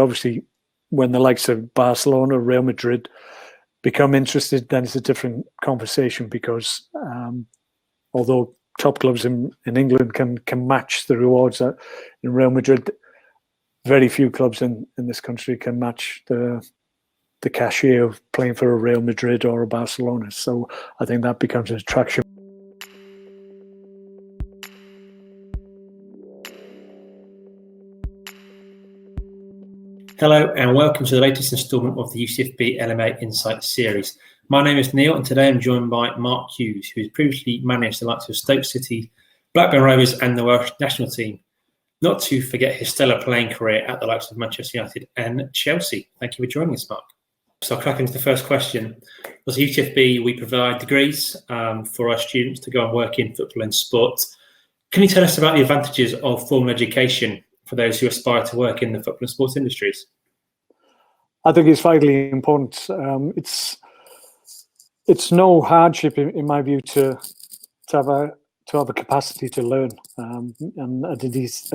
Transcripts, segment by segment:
obviously, when the likes of Barcelona, Real Madrid become interested, then it's a different conversation because although top clubs in England can match the rewards in Real Madrid, very few clubs in this country can match the cachet of playing for a Real Madrid or a Barcelona. So I think that becomes an attraction. Hello and welcome to the latest instalment of the UCFB-LMA Insight Series. My name is Neil and today I'm joined by Mark Hughes, who has previously managed the likes of Stoke City, Blackburn Rovers and the Welsh national team. Not to forget his stellar playing career at the likes of Manchester United and Chelsea. Thank you for joining us, Mark. So I'll crack into the first question. As UCFB, we provide degrees for our students to go and work in football and sport. Can you tell us about the advantages of formal education for those who aspire to work in the football and sports industries? I think it's vitally important. It's no hardship, in my view, to have a capacity to learn and a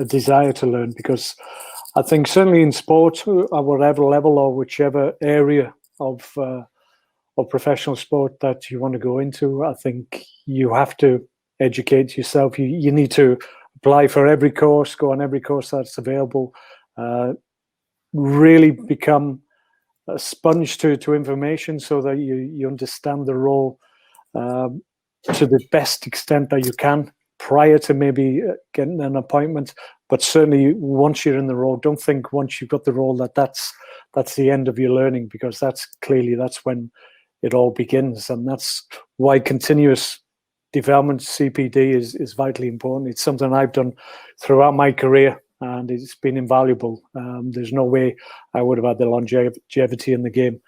desire to learn, because I think certainly in sport, at whatever level or whichever area of professional sport that you want to go into, I think you have to educate yourself. You need to apply for every course, go on every course that's available, really become a sponge to information so that you understand the role to the best extent that you can prior to maybe getting an appointment. But certainly once you're in the role, don't think once you've got the role that's the end of your learning, because that's when it all begins. And that's why continuous development, CPD, is vitally important. It's something I've done throughout my career and it's been invaluable. There's no way I would have had the longevity in the game,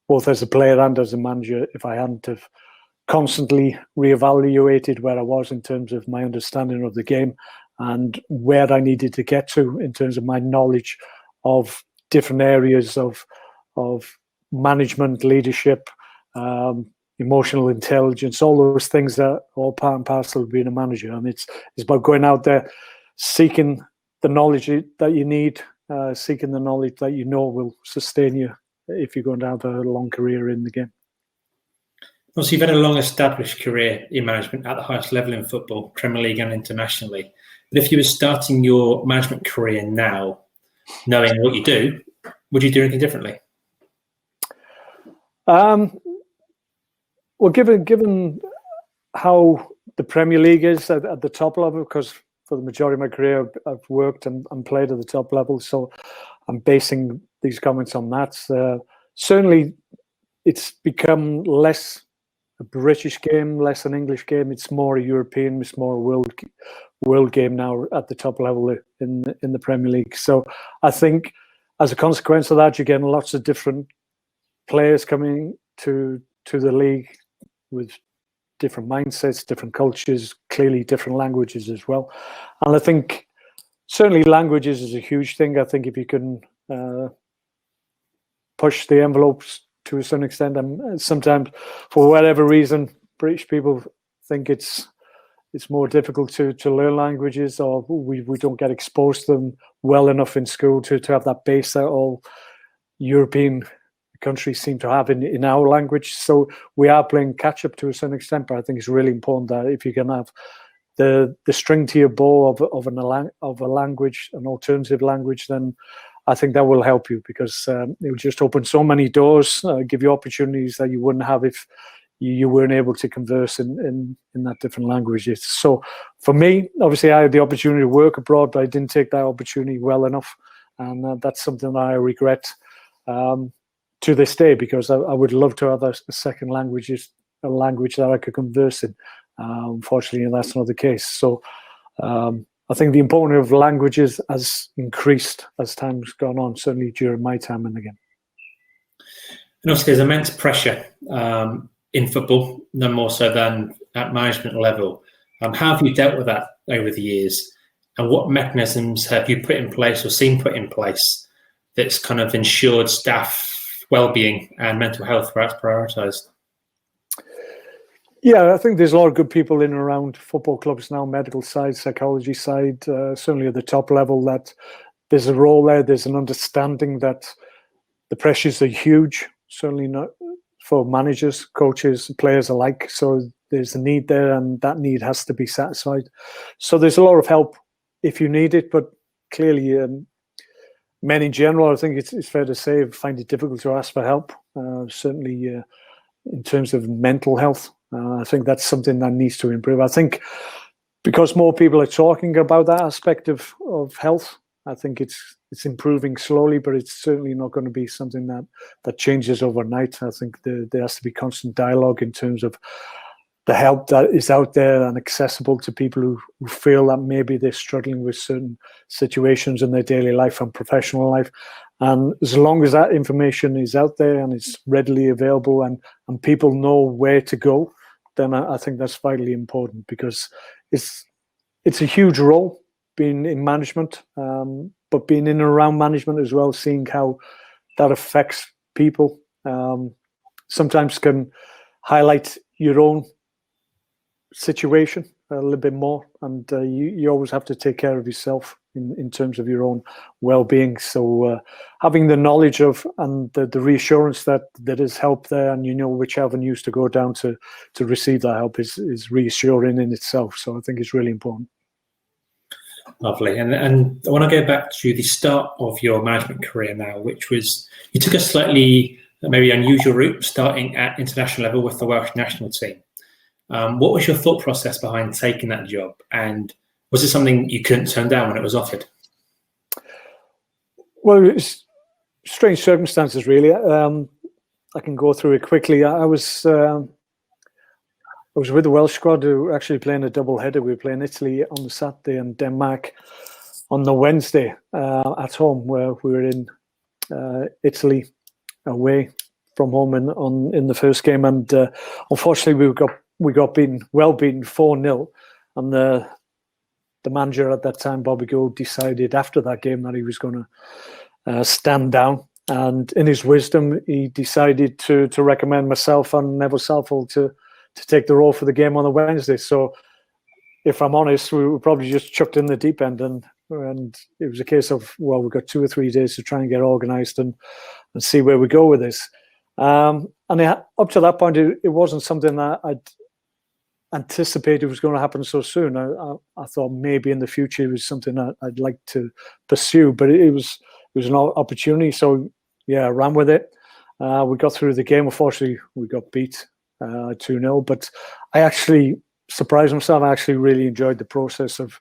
both as a player and as a manager, if I hadn't have constantly reevaluated where I was in terms of my understanding of the game and where I needed to get to in terms of my knowledge of different areas of management, leadership, emotional intelligence, all those things that are all part and parcel of being a manager. And it's about going out there, seeking the knowledge that you need, seeking the knowledge that you know will sustain you if you're going to have a long career in the game. Also, you've had a long-established career in management at the highest level in football, Premier League and internationally. But if you were starting your management career now, knowing what you do, would you do anything differently? Well, given how the Premier League is at the top level, because for the majority of my career I've worked and played at the top level, so I'm basing these comments on that. Certainly, it's become less a British game, less an English game. It's more a European, it's more a world game now at the top level in the Premier League. So I think as a consequence of that, you're getting lots of different players coming to the league with different mindsets, different cultures, clearly different languages as well. And I think certainly languages is a huge thing. I think if you can push the envelopes to a certain extent, and sometimes for whatever reason, British people think it's more difficult to learn languages, or we don't get exposed to them well enough in school to have that base that all European countries seem to have in our language. So we are playing catch up to a certain extent, but I think it's really important that if you can have the string to your bow of a language, an alternative language, then I think that will help you, because it will just open so many doors, give you opportunities that you wouldn't have if you weren't able to converse in that different languages. So for me, obviously I had the opportunity to work abroad, but I didn't take that opportunity well enough. And that's something that I regret to this day, because I would love to have a second language, a language that I could converse in. Unfortunately, that's not the case. So I think the importance of languages has increased as time's gone on, certainly during my time in the game. And also there's immense pressure in football, no more so than at management level. How have you dealt with that over the years? And what mechanisms have you put in place or seen put in place that's kind of ensured staff well-being and mental health where it's prioritised? Yeah, I think there's a lot of good people in and around football clubs now, medical side, psychology side, certainly at the top level, that there's a role there. There's an understanding that the pressures are huge, certainly not for managers, coaches, players alike. So there's a need there, and that need has to be satisfied. So there's a lot of help if you need it, but clearly men in general, I think it's fair to say, find it difficult to ask for help, certainly in terms of mental health. I think that's something that needs to improve. I think because more people are talking about that aspect of health, I think it's improving slowly, but it's certainly not going to be something that changes overnight. I think there has to be constant dialogue in terms of the help that is out there and accessible to people who feel that maybe they're struggling with certain situations in their daily life and professional life. And as long as that information is out there and it's readily available and people know where to go, then I think that's vitally important, because it's a huge role being in management, but being in and around management as well, seeing how that affects people, sometimes can highlight your own situation a little bit more, and you always have to take care of yourself in terms of your own well-being. So having the knowledge of and the reassurance that there is help there, and you know which avenues to go down to receive that help is reassuring in itself. So I think it's really important. Lovely. And I want to go back to the start of your management career now, which was, you took a slightly maybe unusual route, starting at international level with the Welsh national team. What was your thought process behind taking that job, and was it something you couldn't turn down when it was offered? Well, it's strange circumstances, really. I can go through it quickly. I was with the Welsh squad who were actually playing a double header. We were playing Italy on the Saturday and Denmark on the Wednesday at home, where we were in Italy away from home in the first game, and unfortunately we got beaten 4-0, and the manager at that time, Bobby Gould, decided after that game that he was going to stand down, and in his wisdom he decided to recommend myself and Neville Southall to take the role for the game on the Wednesday. So if I'm honest, we were probably just chucked in the deep end, and it was a case of, well, we've got 2 or 3 days to try and get organised and see where we go with this. And up to that point, it wasn't something that I'd anticipated was going to happen so soon. I thought maybe in the future it was something that I'd like to pursue, but it was an opportunity. So yeah, I ran with it. We got through the game. Unfortunately, we got beat 2-0, but I actually surprised myself. I actually really enjoyed the process of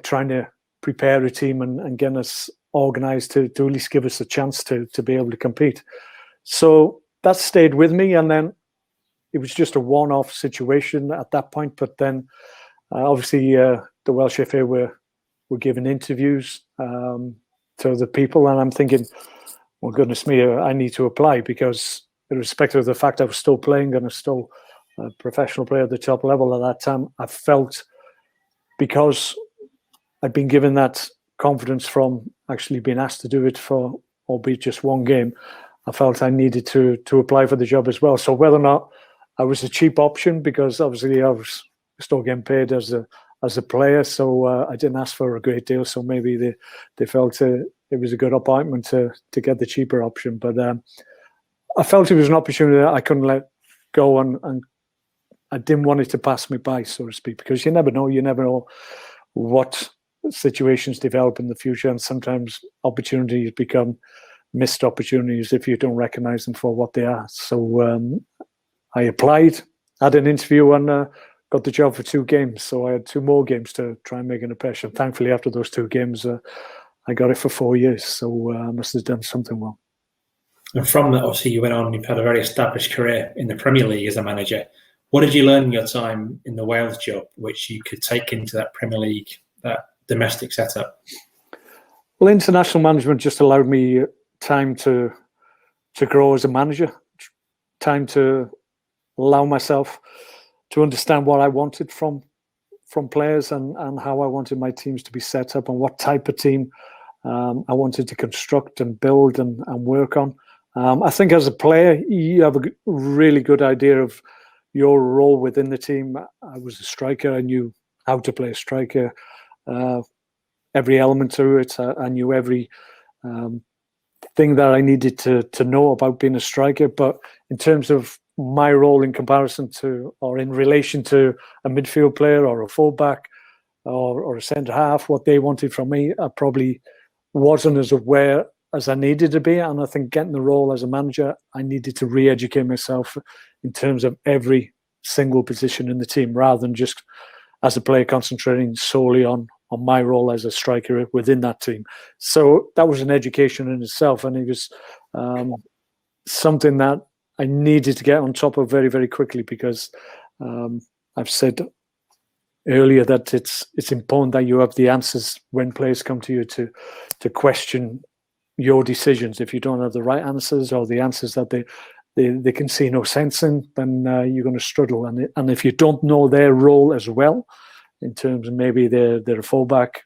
trying to prepare a team and getting us organised to at least give us a chance to be able to compete. So that stayed with me, and then it was just a one-off situation at that point. But then obviously the Welsh FA were giving interviews to the people, and I'm thinking, well, goodness me, I need to apply, because irrespective of the fact I was still playing and I was still a professional player at the top level at that time, I felt, because I'd been given that confidence from actually being asked to do it for, albeit just one game, I felt I needed to apply for the job as well. So whether or not I was a cheap option, because obviously I was still getting paid as a player, so I didn't ask for a great deal. So maybe they felt it was a good appointment to get the cheaper option. But I felt it was an opportunity that I couldn't let go, and I didn't want it to pass me by, so to speak, because you never know what situations develop in the future, and sometimes opportunities become missed opportunities if you don't recognize them for what they are. So I applied, had an interview, and got the job for 2 games. So I had 2 more games to try and make an impression. Thankfully, after those 2 games, I got it for 4 years. So I must have done something well. And from that, obviously, you went on, you've had a very established career in the Premier League as a manager. What did you learn in your time in the Wales job, which you could take into that Premier League, that domestic setup? Well, international management just allowed me time to grow as a manager, time to allow myself to understand what I wanted from players and how I wanted my teams to be set up, and what type of team I wanted to construct and build and work on. I think as a player, you have a really good idea of your role within the team. I was a striker. I knew how to play a striker every element to it. I knew every thing that I needed to know about being a striker. But in terms of my role in comparison to, or in relation to, a midfield player or a fullback or a centre half, what they wanted from me, I probably wasn't as aware as I needed to be. And I think getting the role as a manager, I needed to re-educate myself in terms of every single position in the team, rather than just as a player concentrating solely on my role as a striker within that team. So that was an education in itself, and it was something that I needed to get on top of very, very quickly, because I've said earlier that it's important that you have the answers when players come to you to question your decisions. If you don't have the right answers, or the answers that they can see no sense in, then you're going to struggle. And if you don't know their role as well, in terms of maybe they're a fullback,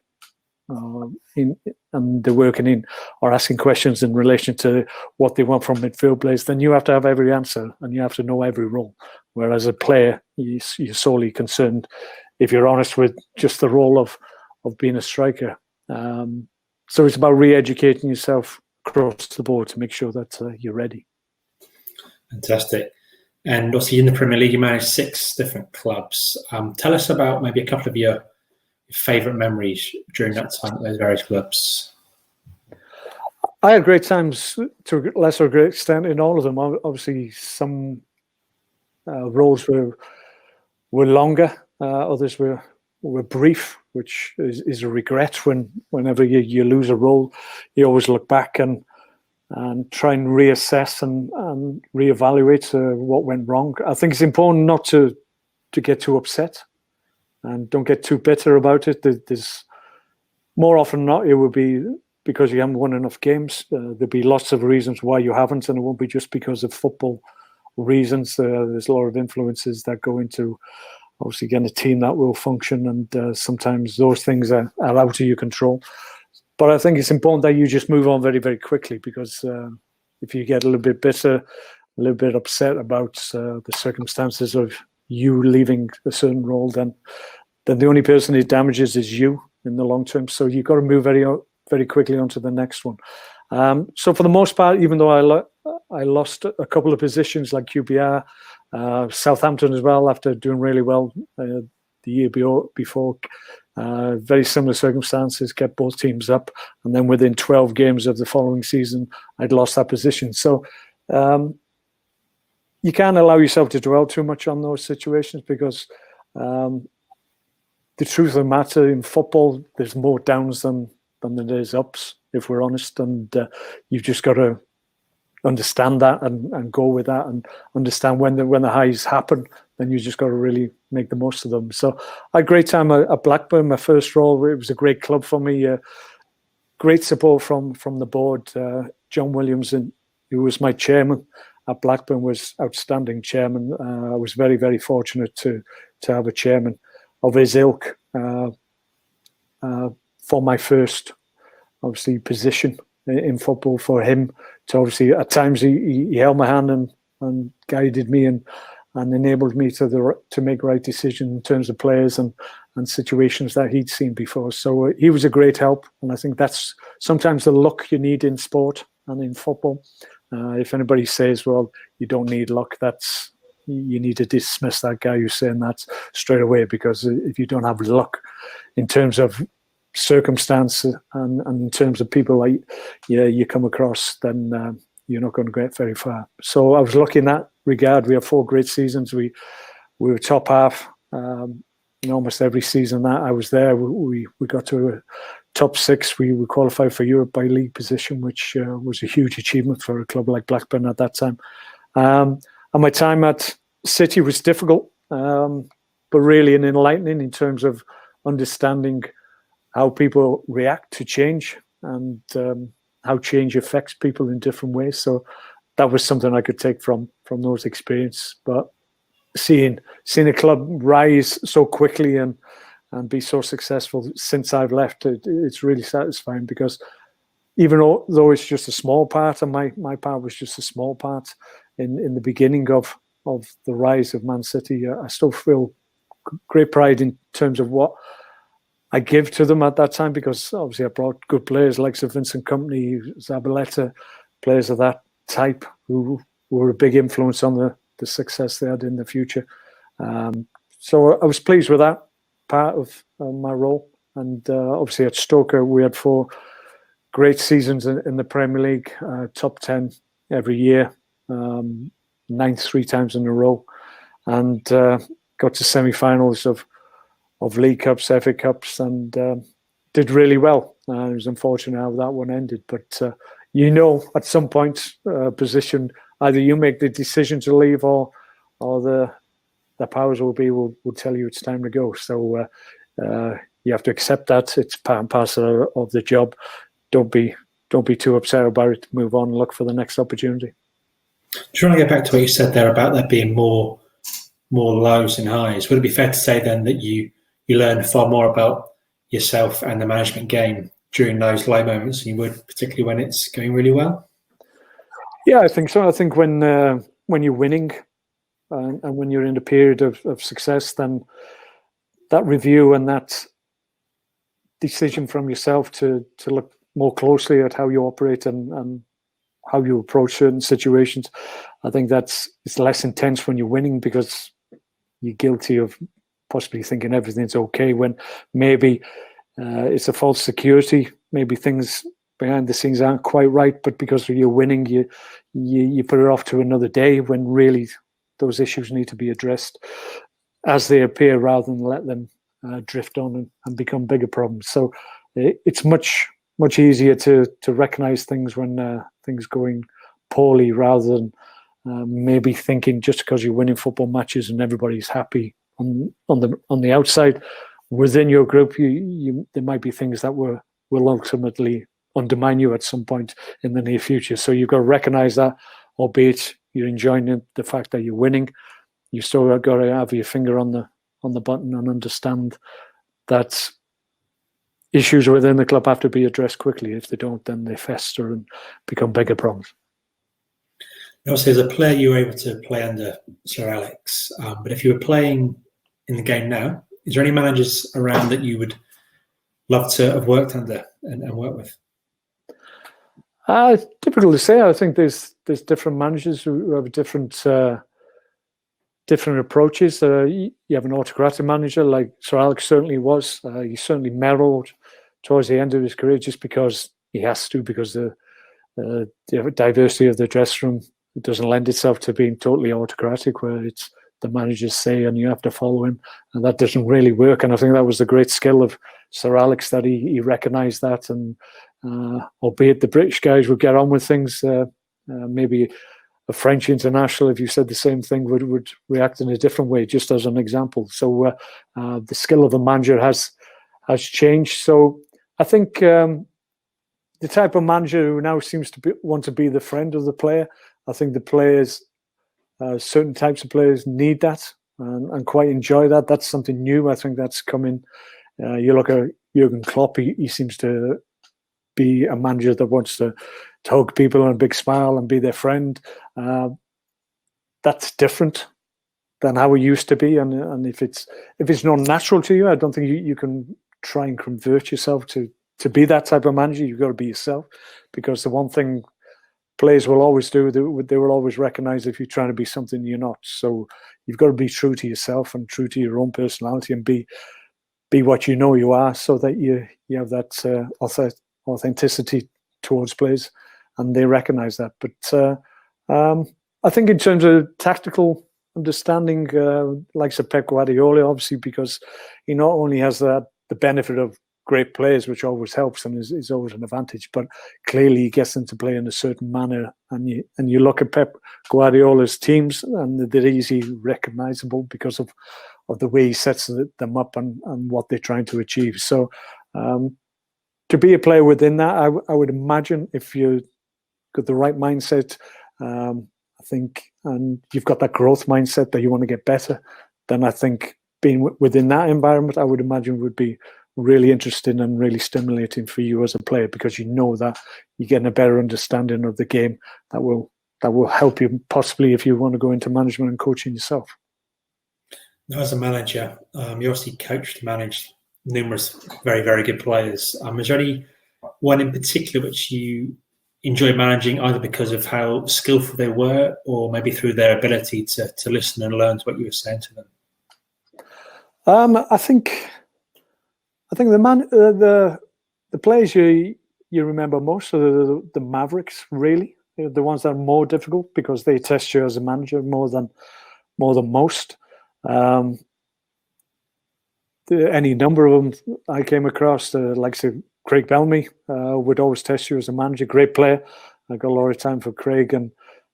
and they're working in or asking questions in relation to what they want from midfield players, then you have to have every answer and you have to know every role. Whereas a player, you're solely concerned, if you're honest, with just the role of being a striker. So it's about re-educating yourself across the board to make sure that you're ready. Fantastic. And obviously in the Premier League, you managed 6 different clubs. Tell us about maybe a couple of your favourite memories during that time at those various clubs. I had great times to a lesser great extent in all of them. Obviously, some roles were longer, others were brief, which is a regret. Whenever you lose a role, you always look back and try and reassess and reevaluate what went wrong. I think it's important not to get too upset and don't get too bitter about it. There's more often than not, it will be because you haven't won enough games. There'll be lots of reasons why you haven't, and it won't be just because of football reasons. There's a lot of influences that go into obviously getting a team that will function, and sometimes those things are out of your control. But I think it's important that you just move on very, very quickly, because if you get a little bit bitter, a little bit upset about the circumstances of you leaving a certain role, then the only person it damages is you in the long term. So you've got to move very, very quickly on to the next one. So for the most part, even though I lost a couple of positions like QPR, Southampton as well, after doing really well the year before, very similar circumstances, kept both teams up, and then within 12 games of the following season, I'd lost that position. So you can't allow yourself to dwell too much on those situations, because the truth of the matter, in football, there's more downs than there is ups, if we're honest, and you've just got to understand that and go with that, and understand when the highs happen, then you just got to really make the most of them. So I had a great time at Blackburn. My first role, it was a great club for me. Great support from the board. John Williams, who was my chairman at Blackburn, was outstanding chairman. I was very, very fortunate to have a chairman of his ilk for my first, obviously, position in football. For him to obviously, at times he held my hand and guided me and enabled me to make right decisions in terms of players and situations that he'd seen before. So he was a great help, and I think that's sometimes the luck you need in sport and in football. If anybody says, well, you don't need luck, you need to dismiss that guy who's saying that straight away, because if you don't have luck in terms of circumstance and in terms of people like you come across, then you're not going to get very far. So I was lucky in that regard. We had 4 great seasons. We were top half in almost every season that I was there. We got to a top 6. We qualified for Europe by league position, which was a huge achievement for a club like Blackburn at that time. And my time at City was difficult, but really an enlightening in terms of understanding how people react to change and how change affects people in different ways. So that was something I could take from those experiences. But seeing a club rise so quickly and be so successful since I've left, it's really satisfying, because even though it's just a small part, and my part was just a small part in the beginning of the rise of Man City, I still feel great pride in terms of what I give to them at that time, because obviously I brought good players like Sir Vincent Kompany, Zabaleta, players of that type who were a big influence on the success they had in the future. So I was pleased with that part of my role. And obviously at Stoke, we had 4 great seasons in the Premier League, top 10 every year, 9th 3 times in a row, and got to semi-finals of League Cups, FA Cups, and did really well. It was unfortunate how that one ended, but at some point, position, either you make the decision to leave, or the powers will tell you it's time to go. So you have to accept that. It's part and parcel of the job. Don't be too upset about it. Move on and look for the next opportunity. Trying to get back to what you said there about there being more lows and highs, would it be fair to say then that you learn far more about yourself and the management game during those low moments than you would particularly when it's going really well? Yeah, I think so. I think when you're winning and when you're in a period of success, then that review and that decision from yourself to look more closely at how you operate and how you approach certain situations, I think it's less intense when you're winning, because you're guilty of possibly thinking everything's okay when maybe it's a false security. Maybe things behind the scenes aren't quite right, but because you're winning, you put it off to another day when really those issues need to be addressed as they appear, rather than let them drift on and become bigger problems. So it's much easier to recognize things when things going poorly, rather than maybe thinking just because you're winning football matches and everybody's happy on the outside, within your group, there might be things that will ultimately undermine you at some point in the near future. So you've got to recognize that, albeit you're enjoying the fact that you're winning. You still got to have your finger on the button and understand that issues within the club have to be addressed quickly. If they don't, then they fester and become bigger problems. Obviously, as a player, you were able to play under Sir Alex, but if you were playing in the game now, is there any managers around that you would love to have worked under and work with? Difficult to say. I think there's different managers who have different approaches. You have an autocratic manager like Sir Alex certainly was. He certainly mellowed towards the end of his career just because he has to, because the diversity of the dressing room doesn't lend itself to being totally autocratic, where it's the managers say and you have to follow him, and that doesn't really work. And I think that was the great skill of Sir Alex, that he recognised that, and albeit the British guys would get on with things, maybe a French international, if you said the same thing, would react in a different way, just as an example. So the skill of a manager has changed. So I think the type of manager who now seems to want to be the friend of the player, I think the players, certain types of players need that and quite enjoy that. That's something new. I think that's coming. You look at Jurgen Klopp, he seems to be a manager that wants to hug people and a big smile and be their friend. That's different than how it used to be. And if it's not natural to you, I don't think you can try and convert yourself to be that type of manager. You've got to be yourself, because the one thing players will always do, they will always recognize if you're trying to be something you're not. So you've got to be true to yourself and true to your own personality, and be what you know you are, so that you have that authenticity towards players, and they recognize that. But I think in terms of tactical understanding, like Sir Pep Guardiola, obviously, because he not only has the benefit of great players, which always helps and is always an advantage, but clearly he gets them to play in a certain manner. And you look at Pep Guardiola's teams, and they're easily recognizable because of the way he sets them up and what they're trying to achieve. So to be a player within that, I would imagine, if you got the right mindset, I think, and you've got that growth mindset that you want to get better, then I think being within that environment, I would imagine, would be really interesting and really stimulating for you as a player, because you know that you're getting a better understanding of the game that will help you possibly if you want to go into management and coaching yourself. Now, as a manager, you obviously coached, managed numerous very, very good players. Is there any one in particular which you enjoy managing, either because of how skillful they were or maybe through their ability to listen and learn to what you were saying to them? I think the players you remember most are the Mavericks, really. The ones that are more difficult because they test you as a manager more than most. Any number of them I came across, the likes of Craig Bellamy, would always test you as a manager. Great player. I got a lot of time for Craig and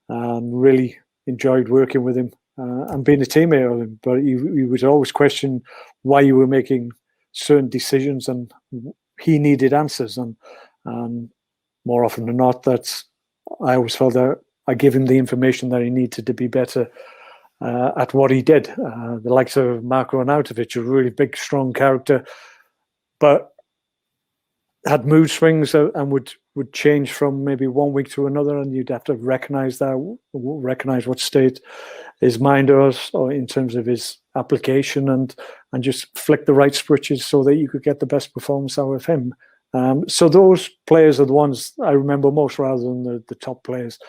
really enjoyed working with him and being a teammate of him. But he would always question why you were making certain decisions, and he needed answers. And more often than not, I always felt that I gave him the information that he needed to be better at what he did. The likes of Marko Arnautovic, a really big, strong character, but had mood swings and would change from maybe one week to another, and you'd have to recognize what state his mind was, or in terms of his application, and just flick the right switches so that you could get the best performance out of him. So those players are the ones I remember most, rather than the top players.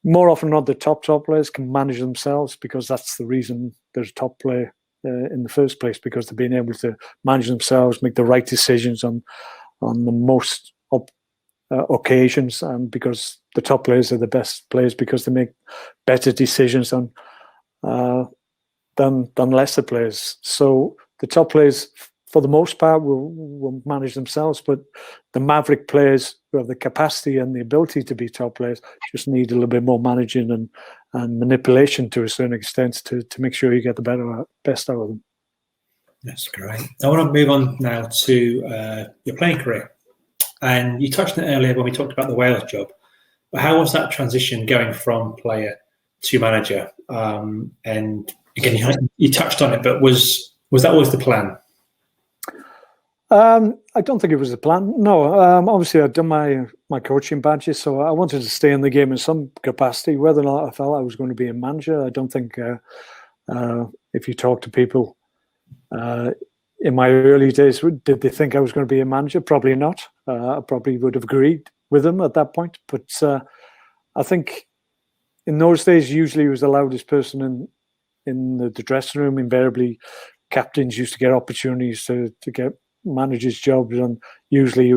More often than not, the top players can manage themselves, because that's the reason there's a top player in the first place, because they're being able to manage themselves, make the right decisions on the most occasions, and because the top players are the best players because they make better decisions than lesser players. So the top players, for the most part, will manage themselves, but the Maverick players who have the capacity and the ability to be top players just need a little bit more managing and manipulation to a certain extent to make sure you get the best out of them. That's great. I want to move on now to your playing career. And you touched on it earlier when we talked about the Wales job. But how was that transition going from player to manager? And again, you touched on it, but was that always the plan? I don't think it was the plan. No, obviously I'd done my coaching badges, so I wanted to stay in the game in some capacity. Whether or not I felt I was going to be a manager, I don't think. If you talk to people in my early days, did they think I was going to be a manager? Probably not. I probably would have agreed with them at that point. But I think in those days, usually he was the loudest person in the dressing room. Invariably, captains used to get opportunities to get managers' jobs, and usually it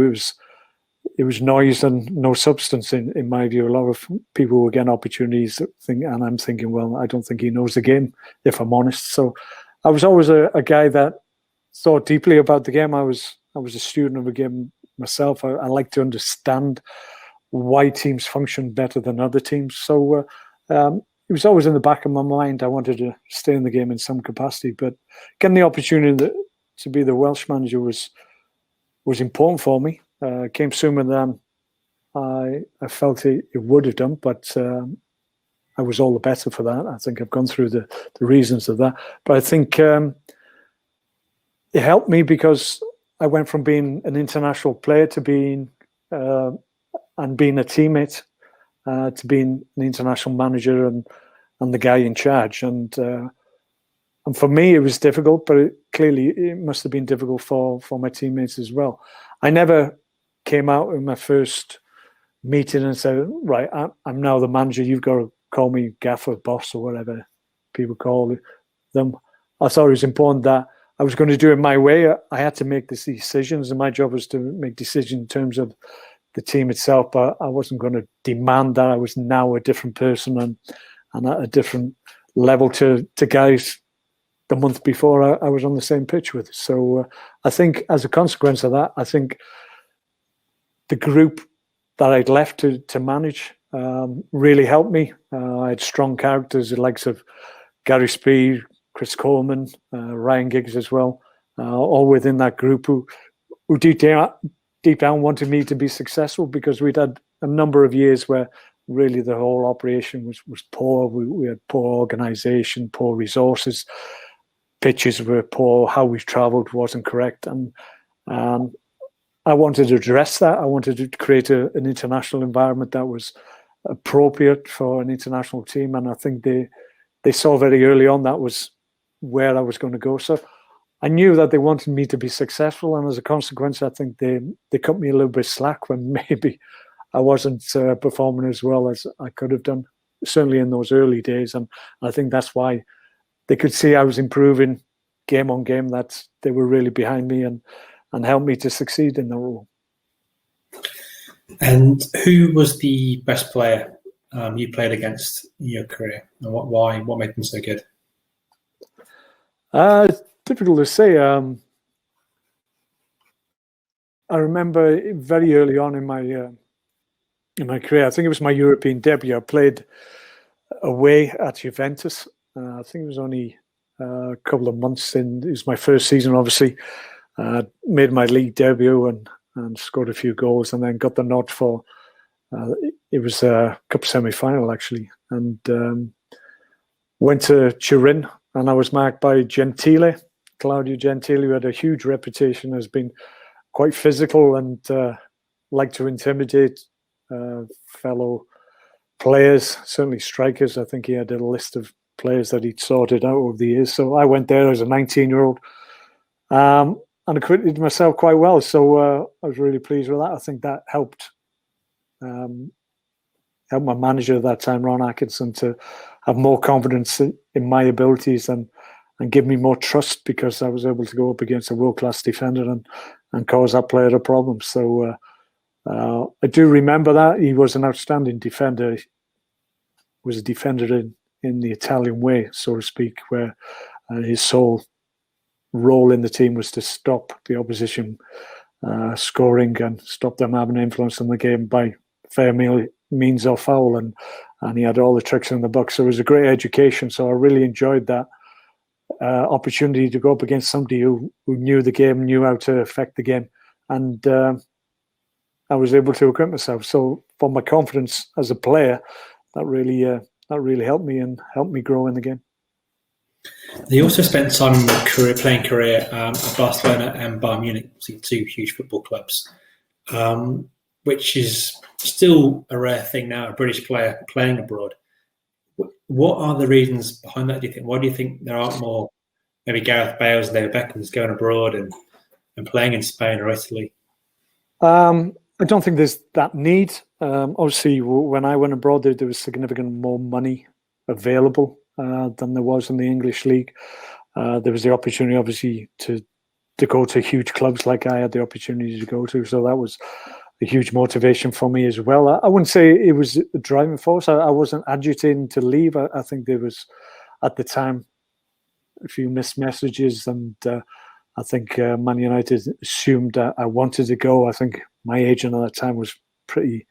was noise and no substance. In my view, a lot of people were getting opportunities, and I'm thinking, well, I don't think he knows the game, if I'm honest. So I was always a guy that thought deeply about the game. I was a student of the game myself. I like to understand why teams function better than other teams. So it was always in the back of my mind. I wanted to stay in the game in some capacity, but getting the opportunity to be the Welsh manager was important for me. It came sooner than I felt it would have done, but I was all the better for that. I think I've gone through the reasons of that. But I think it helped me because I went from being an international player to being a teammate to being an international manager and the guy in charge. And for me, it was difficult, but clearly it must have been difficult for my teammates as well. I never came out in my first meeting and said, right, I'm now the manager. You've got to call me gaffer, boss, or whatever people call them. I thought it was important that I was going to do it my way. I had to make these decisions, and my job was to make decisions in terms of the team itself, but I wasn't going to demand that I was now a different person and at a different level to guys the month before I was on the same pitch with. So I think as a consequence of that, I think the group that I'd left to manage really helped me. I had strong characters, the likes of Gary Speed, Chris Coleman, Ryan Giggs as well, all within that group who deep down wanted me to be successful, because we'd had a number of years where really the whole operation was poor. We had poor organisation, poor resources, pitches were poor, how we travelled wasn't correct, and I wanted to address that. I wanted to create an international environment that was appropriate for an international team, and I think they saw very early on that was where I was going to go. So I knew that they wanted me to be successful, and as a consequence, I think they cut me a little bit slack when maybe I wasn't performing as well as I could have done, certainly in those early days. And I think that's why they could see I was improving game on game, that they were really behind me and helped me to succeed in the role. And who was the best player you played against in your career, and why? What made them so good? It's difficult to say. I remember very early on in my career, I think it was my European debut. I played away at Juventus. I think it was only a couple of months in. It was my first season, obviously. Made my league debut and scored a few goals, and then got the nod for. It was a cup semi-final actually, and went to Turin, and I was marked by Claudio Gentile, who had a huge reputation as being quite physical and liked to intimidate fellow players, certainly strikers. I think he had a list of players that he'd sorted out over the years. So I went there as a 19-year-old, and acquitted myself quite well. So I was really pleased with that. I think that helped my manager at that time, Ron Atkinson, to have more confidence in my abilities and give me more trust, because I was able to go up against a world-class defender and cause that player a problem. So I do remember that. He was an outstanding defender. He was a defender in the Italian way, so to speak, where his sole role in the team was to stop the opposition scoring and stop them having influence on the game by fair means or foul. And he had all the tricks in the book. So it was a great education. So I really enjoyed that opportunity to go up against somebody who knew the game, knew how to affect the game. And I was able to equip myself. So for my confidence as a player, that really helped me and helped me grow in the game. He also spent time in the playing career at Barcelona and Bayern Munich, two huge football clubs, which is still a rare thing now, a British player playing abroad. What are the reasons behind that, do you think? Why do you think there aren't more, maybe Gareth Bales, David Beckhams going abroad and playing in Spain or Italy? I don't think there's that need. Obviously, when I went abroad, there was significantly more money available than there was in the English league. There was the opportunity, obviously, to go to huge clubs like I had the opportunity to go to. So that was a huge motivation for me as well. I wouldn't say it was a driving force. I wasn't agitating to leave. I think there was, at the time, a few missed messages, and I think Man United assumed that I wanted to go. I think my agent at that time was pretty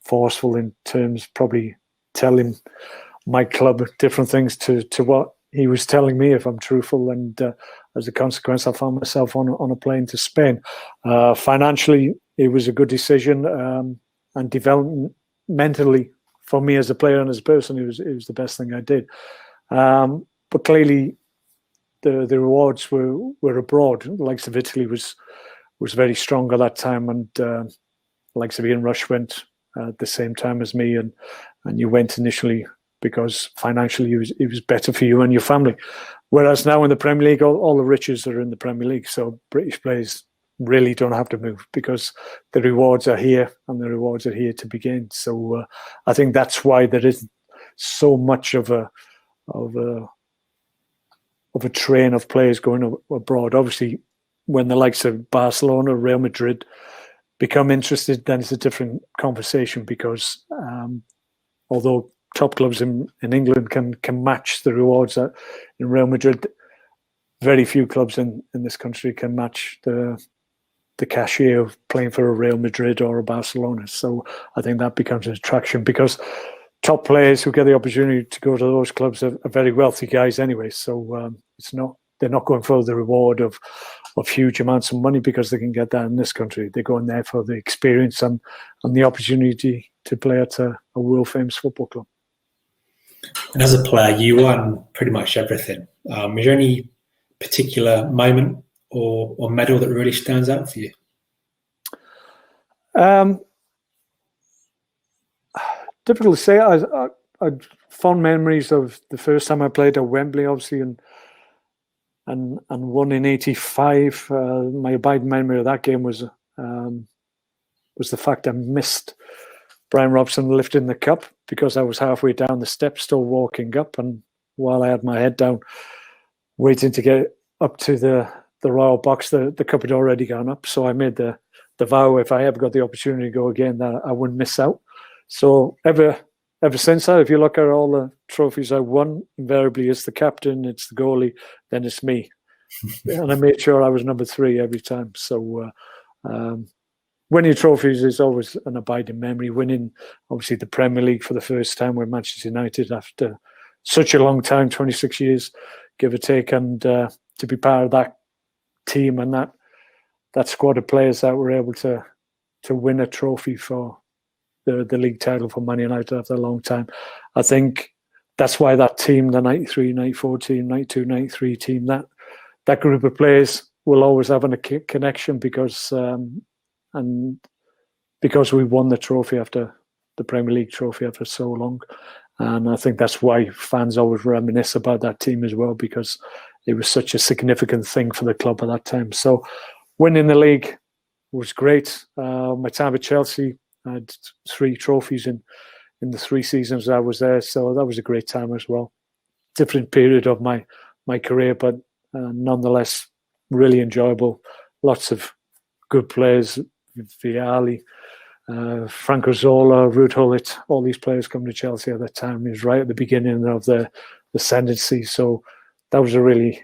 forceful in terms, probably telling my club different things to what he was telling me, if I'm truthful. And as a consequence, I found myself on a plane to Spain. Financially, it was a good decision, and developmentally for me as a player and as a person, it was the best thing I did. But clearly, the rewards were abroad. The likes of Italy was very strong at that time, and the likes of Ian Rush went at the same time as me, and you went initially because financially it was better for you and your family. Whereas now in the Premier League, all the riches are in the Premier League, so British players really don't have to move because the rewards are here, and the rewards are here to be gained. So I think that's why there isn't so much of a train of players going abroad. Obviously, when the likes of Barcelona, Real Madrid become interested, then it's a different conversation, because although top clubs in England can match the rewards in Real Madrid, very few clubs in this country can match the cachet of playing for a Real Madrid or a Barcelona. So I think that becomes an attraction, because top players who get the opportunity to go to those clubs are very wealthy guys anyway. So they're not going for the reward of huge amounts of money, because they can get that in this country. They're going there for the experience and the opportunity to play at a world famous football club. And as a player, you won pretty much everything. Is there any particular moment or medal that really stands out for you? Difficult to say. I had fond memories of the first time I played at Wembley, obviously, and and won in '85. My abiding memory of that game was the fact I missed Brian Robson lifting the cup because I was halfway down the steps, still walking up, and while I had my head down, waiting to get up to the royal box, the cup had already gone up. So I made the vow, if I ever got the opportunity to go again, that I wouldn't miss out. So ever since that, if you look at all the trophies I won, invariably it's the captain, it's the goalie, then it's me. And I made sure I was number 3 every time. So winning trophies is always an abiding memory. Winning, obviously, the Premier League for the first time with Manchester United after such a long time, 26 years, give or take, and to be part of that team and that squad of players that were able to win a trophy for the league title for Man United after a long time. I think that's why that team, the 93, 94 team, 92, 93 team, that group of players will always have a connection because we won the trophy after the Premier League trophy after so long. And I think that's why fans always reminisce about that team as well, because it was such a significant thing for the club at that time. So winning the league was great. My time at Chelsea, I had 3 trophies in the 3 seasons I was there. So that was a great time as well. Different period of my career, but nonetheless, really enjoyable. Lots of good players, Vialli, Franco Zola, Ruud Gullit, all these players coming to Chelsea at that time. It was right at the beginning of the ascendancy. So that was a really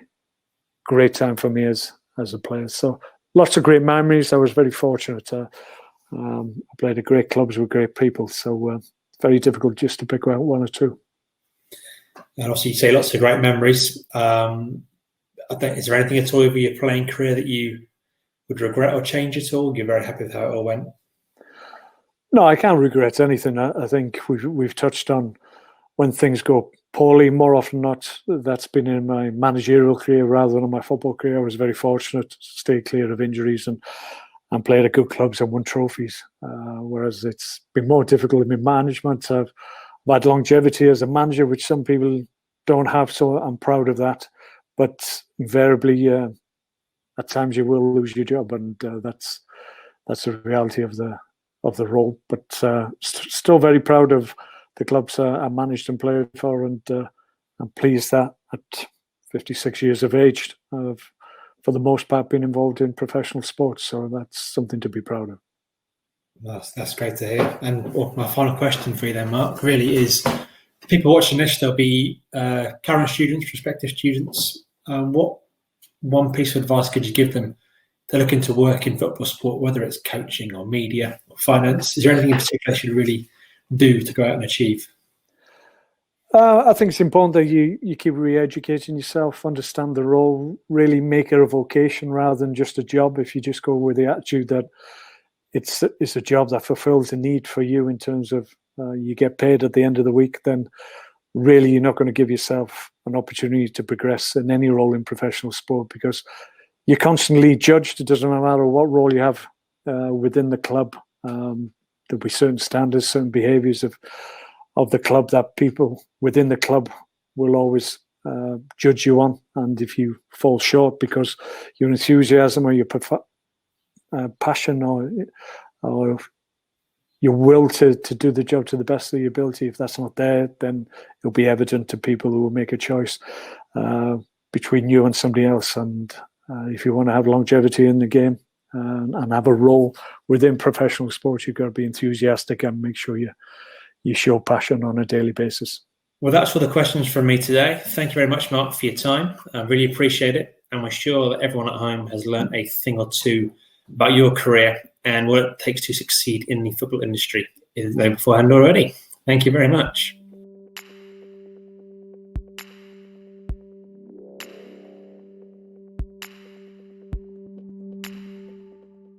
great time for me as a player. So lots of great memories. I was very fortunate. I played at great clubs with great people. So very difficult just to pick out 1 or 2. And obviously you say lots of great memories. Is there anything at all over your playing career that you would regret or change at all? You're very happy with how it all went? No, I can't regret anything. I think we've touched on when things go poorly. More often than not, that's been in my managerial career rather than in my football career. I was very fortunate to stay clear of injuries and played at good clubs and won trophies. Whereas it's been more difficult in management. I've had longevity as a manager, which some people don't have, so I'm proud of that. But invariably, at times you will lose your job, and that's the reality of the role. But still very proud of the clubs I managed and played for, and I'm pleased that at 56 years of age, I've, for the most part, been involved in professional sports. So that's something to be proud of. That's great to hear. And my final question for you then, Mark, really is, people watching this, there'll be current students, prospective students. What one piece of advice could you give them? They're looking to work in football sport, whether it's coaching or media or finance. Is there anything in particular they should really do to go out and achieve? I think it's important that you keep re-educating yourself, understand the role, really make it a vocation rather than just a job. If you just go with the attitude that it's a job that fulfills a need for you in terms of you get paid at the end of the week, then really you're not going to give yourself an opportunity to progress in any role in professional sport, because you're constantly judged. It doesn't matter what role you have within the club. There'll be certain standards, certain behaviours of the club that people within the club will always judge you on. And if you fall short because your enthusiasm or your passion or your will to do the job to the best of your ability, if that's not there, then it'll be evident to people who will make a choice between you and somebody else. And if you want to have longevity in the game and have a role within professional sports, you've got to be enthusiastic and make sure you show passion on a daily basis. Well, that's all the questions from me today. Thank you very much, Mark, for your time. I really appreciate it. And we're sure that everyone at home has learned a thing or two about your career and what it takes to succeed in the football industry beforehand already. Thank you very much.